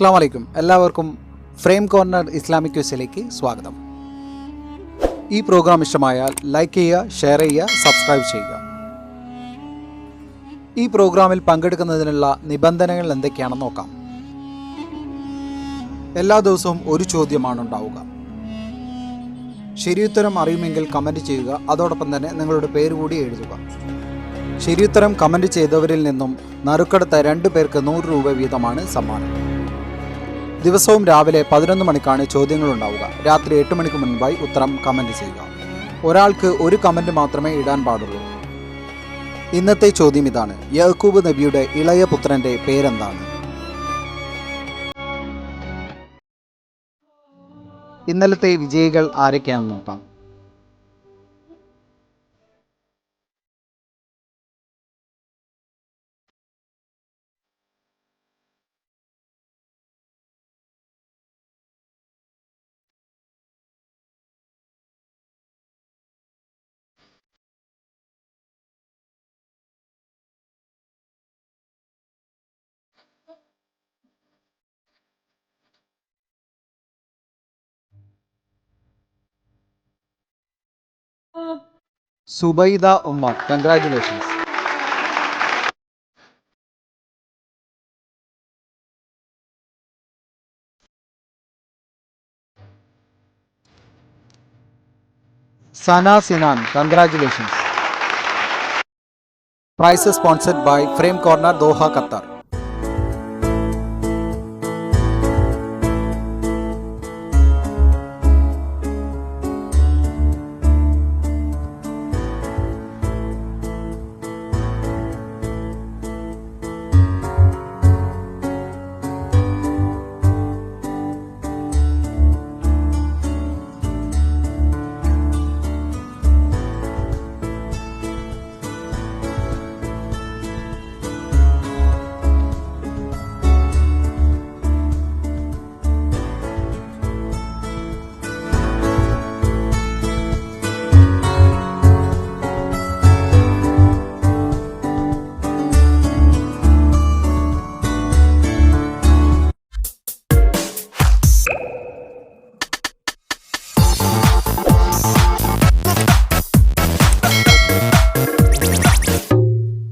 അസ്സാം വലൈക്കും. എല്ലാവർക്കും ഫ്രെയിം കോർണർ ഇസ്ലാമിക് ക്വിസിലേക്ക് സ്വാഗതം. ഈ പ്രോഗ്രാം ഇഷ്ടമായാൽ ലൈക്ക് ചെയ്യുക, ഷെയർ ചെയ്യുക, സബ്സ്ക്രൈബ് ചെയ്യുക. ഈ പ്രോഗ്രാമിൽ പങ്കെടുക്കുന്നതിനുള്ള നിബന്ധനകൾ എന്തൊക്കെയാണെന്ന് നോക്കാം. എല്ലാ ദിവസവും ഒരു ചോദ്യമാണ് ഉണ്ടാവുക. ശരിയുത്തരം അറിയുമെങ്കിൽ കമൻറ്റ് ചെയ്യുക. അതോടൊപ്പം തന്നെ നിങ്ങളുടെ പേര് കൂടി എഴുതുക. ശരിയുത്തരം കമൻറ്റ് ചെയ്തവരിൽ നിന്നും നറുക്കെടുത്ത 2 പേർക്ക് 100 രൂപ വീതമാണ് സമ്മാനം. ദിവസവും രാവിലെ 11 മണിക്കാണ് ചോദ്യങ്ങളുണ്ടാവുക. രാത്രി 8 മണിക്ക് മുൻപായി ഉത്തരം കമൻറ്റ് ചെയ്യുക. ഒരാൾക്ക് ഒരു കമൻറ്റ് മാത്രമേ ഇടാൻ പാടുള്ളൂ. ഇന്നത്തെ ചോദ്യം ഇതാണ്: യാക്കൂബ് നബിയുടെ ഇളയ പുത്രൻ്റെ പേരെന്താണ്? ഇന്നലത്തെ വിജയികൾ ആരൊക്കെയാണെന്ന് നോക്കാം. Zubaida Ummer, congratulations. Sana Sinan, congratulations. Prize sponsored by frame corner, Doha, Qatar.